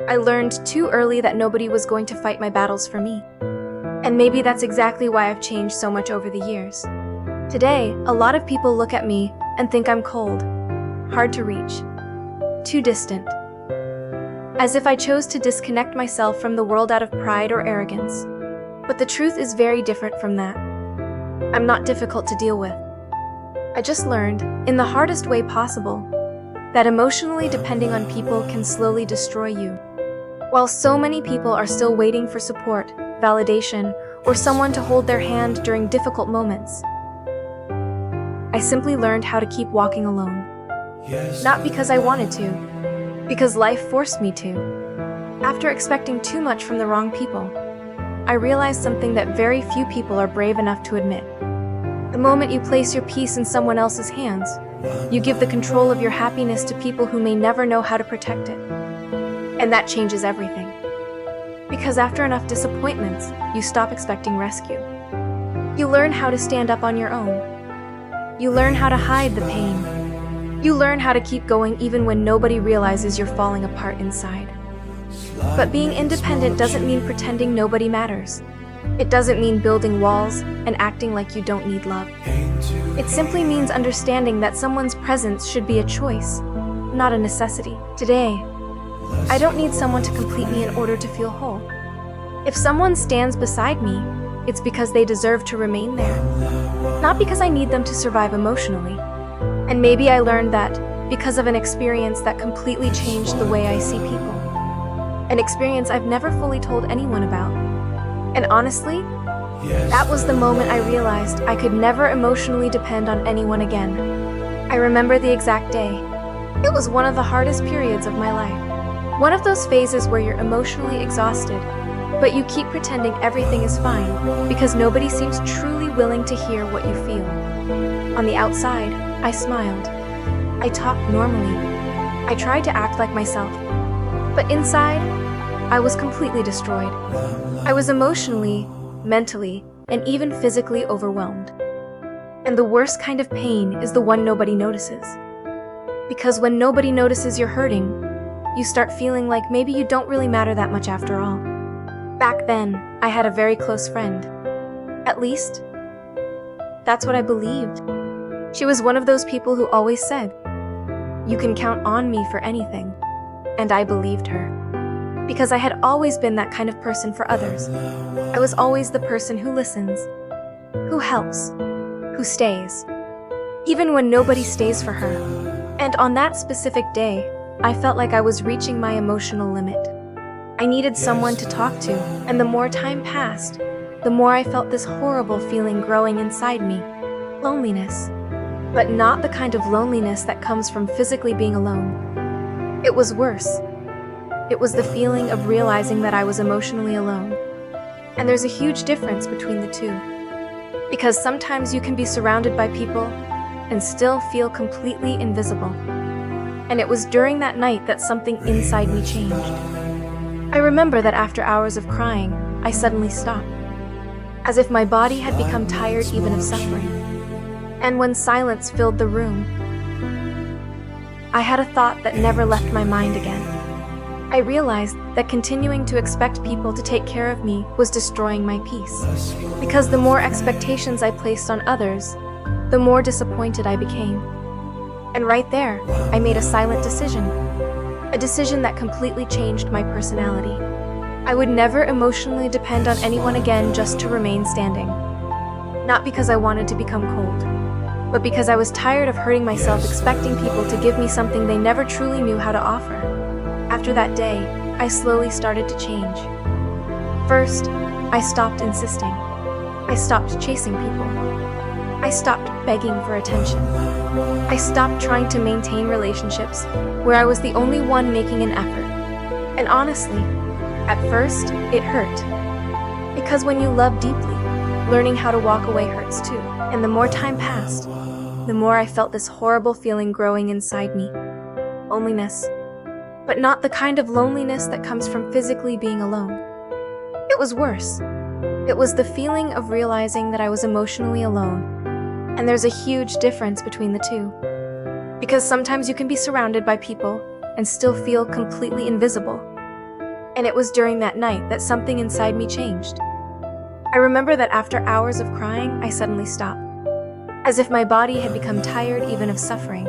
I learned too early that nobody was going to fight my battles for me. And maybe that's exactly why I've changed so much over the years. Today, a lot of people look at me and think I'm cold, hard to reach, too distant. As if I chose to disconnect myself from the world out of pride or arrogance. But the truth is very different from that. I'm not difficult to deal with. I just learned, in the hardest way possible, that emotionally depending on people can slowly destroy you. While so many people are still waiting for support, validation, or someone to hold their hand during difficult moments, I simply learned how to keep walking alone. Not because I wanted to, because life forced me to. After expecting too much from the wrong people, I realized something that very few people are brave enough to admit. The moment you place your peace in someone else's hands, you give the control of your happiness to people who may never know how to protect it. And that changes everything. Because after enough disappointments, you stop expecting rescue. You learn how to stand up on your own. You learn how to hide the pain. You learn how to keep going even when nobody realizes you're falling apart inside. But being independent doesn't mean pretending nobody matters. It doesn't mean building walls and acting like you don't need love. It simply means understanding that someone's presence should be a choice, not a necessity. Today, I don't need someone to complete me in order to feel whole. If someone stands beside me, it's because they deserve to remain there, not because I need them to survive emotionally. And maybe I learned that because of an experience that completely changed the way I see people. An experience I've never fully told anyone about. And honestly, that was the moment I realized I could never emotionally depend on anyone again. I remember the exact day. It was one of the hardest periods of my life. One of those phases where you're emotionally exhausted, but you keep pretending everything is fine because nobody seems truly willing to hear what you feel. On the outside, I smiled. I talked normally. I tried to act like myself. But inside, I was completely destroyed. I was emotionally, mentally, and even physically overwhelmed. And the worst kind of pain is the one nobody notices. Because when nobody notices you're hurting, you start feeling like maybe you don't really matter that much after all. Back then, I had a very close friend. At least, that's what I believed. She was one of those people who always said, "You can count on me for anything." And I believed her. Because I had always been that kind of person for others. I was always the person who listens, who helps, who stays, even when nobody stays for her. And on that specific day, I felt like I was reaching my emotional limit. I needed someone to talk to, and the more time passed, the more I felt this horrible feeling growing inside me. Loneliness. But not the kind of loneliness that comes from physically being alone. It was worse. It was the feeling of realizing that I was emotionally alone. And there's a huge difference between the two. Because sometimes you can be surrounded by people and still feel completely invisible. And it was during that night that something inside me changed. I remember that after hours of crying, I suddenly stopped. As if my body had become tired even of suffering. And when silence filled the room, I had a thought that never left my mind again. I realized that continuing to expect people to take care of me was destroying my peace. Because the more expectations I placed on others, the more disappointed I became. And right there, I made a silent decision. A decision that completely changed my personality. I would never emotionally depend on anyone again just to remain standing. Not because I wanted to become cold, but because I was tired of hurting myself expecting people to give me something they never truly knew how to offer. After that day, I slowly started to change. First, I stopped insisting. I stopped chasing people. I stopped begging for attention. I stopped trying to maintain relationships where I was the only one making an effort. And honestly, at first, it hurt. Because when you love deeply, learning how to walk away hurts too. And the more time passed, the more I felt this horrible feeling growing inside me. Loneliness. But not the kind of loneliness that comes from physically being alone. It was worse. It was the feeling of realizing that I was emotionally alone. And there's a huge difference between the two. Because sometimes you can be surrounded by people and still feel completely invisible. And it was during that night that something inside me changed. I remember that after hours of crying, I suddenly stopped, as if my body had become tired even of suffering.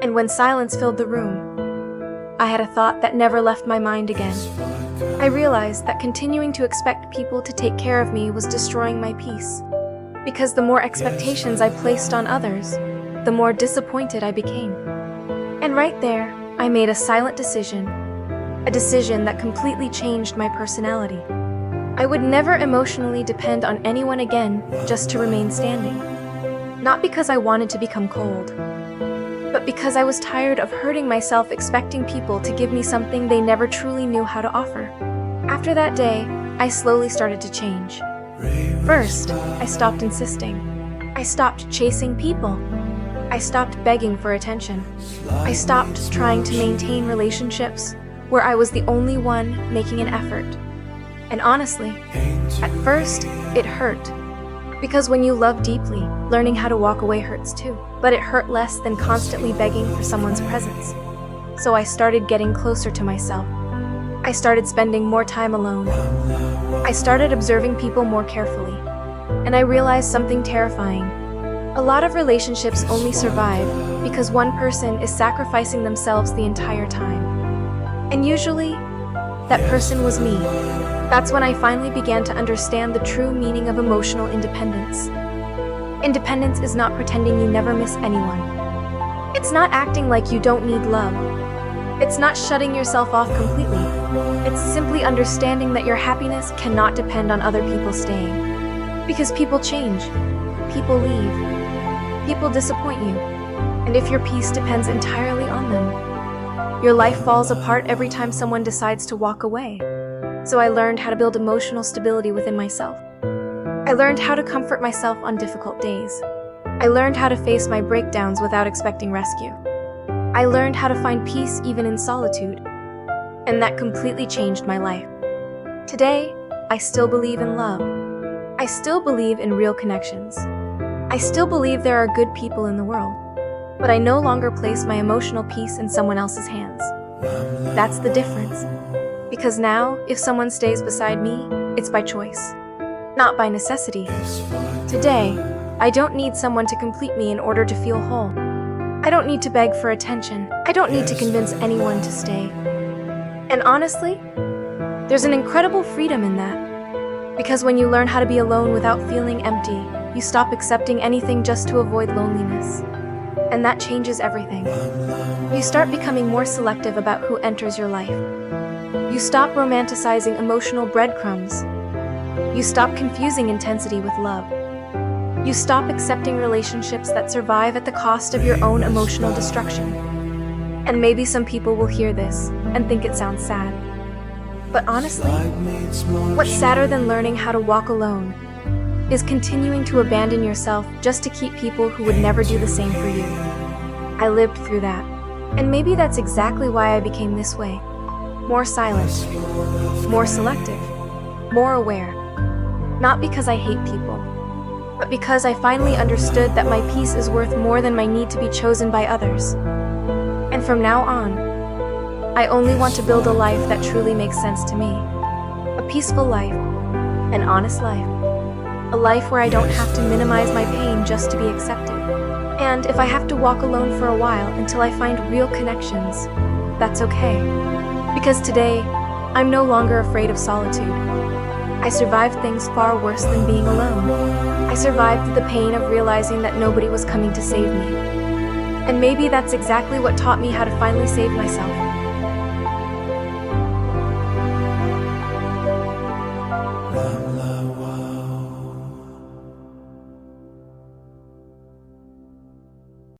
And when silence filled the room, I had a thought that never left my mind again. I realized that continuing to expect people to take care of me was destroying my peace, because the more expectations I placed on others, the more disappointed I became. And right there, I made a silent decision, a decision that completely changed my personality. I would never emotionally depend on anyone again just to remain standing. Not because I wanted to become cold, but because I was tired of hurting myself expecting people to give me something they never truly knew how to offer. After that day, I slowly started to change. First, I stopped insisting. I stopped chasing people. I stopped begging for attention. I stopped trying to maintain relationships where I was the only one making an effort. And honestly, at first, it hurt. Because when you love deeply, learning how to walk away hurts too. But it hurt less than constantly begging for someone's presence. So I started getting closer to myself. I started spending more time alone. I started observing people more carefully. And I realized something terrifying. A lot of relationships only survive because one person is sacrificing themselves the entire time. And usually, that person was me. That's when I finally began to understand the true meaning of emotional independence. Independence is not pretending you never miss anyone. It's not acting like you don't need love. It's not shutting yourself off completely. It's simply understanding that your happiness cannot depend on other people staying. Because people change, people leave, people disappoint you. And if your peace depends entirely on them, your life falls apart every time someone decides to walk away. So I learned how to build emotional stability within myself. I learned how to comfort myself on difficult days. I learned how to face my breakdowns without expecting rescue. I learned how to find peace even in solitude. And that completely changed my life. Today, I still believe in love. I still believe in real connections. I still believe there are good people in the world. But I no longer place my emotional peace in someone else's hands. That's the difference. Because now, if someone stays beside me, it's by choice, not by necessity. Today, I don't need someone to complete me in order to feel whole. I don't need to beg for attention. I don't need to convince anyone to stay. And honestly, there's an incredible freedom in that. Because when you learn how to be alone without feeling empty, you stop accepting anything just to avoid loneliness. And that changes everything. You start becoming more selective about who enters your life. You stop romanticizing emotional breadcrumbs. You stop confusing intensity with love. You stop accepting relationships that survive at the cost of your own emotional destruction. And maybe some people will hear this and think it sounds sad. But honestly, what's sadder than learning how to walk alone is continuing to abandon yourself just to keep people who would never do the same for you. I lived through that. And maybe that's exactly why I became this way. More silent, more selective, more aware. Not because I hate people, but because I finally understood that my peace is worth more than my need to be chosen by others. And from now on, I only want to build a life that truly makes sense to me. A peaceful life, an honest life, a life where I don't have to minimize my pain just to be accepted. And if I have to walk alone for a while until I find real connections, that's okay. Because today, I'm no longer afraid of solitude. I survived things far worse than being alone. I survived the pain of realizing that nobody was coming to save me. And maybe that's exactly what taught me how to finally save myself.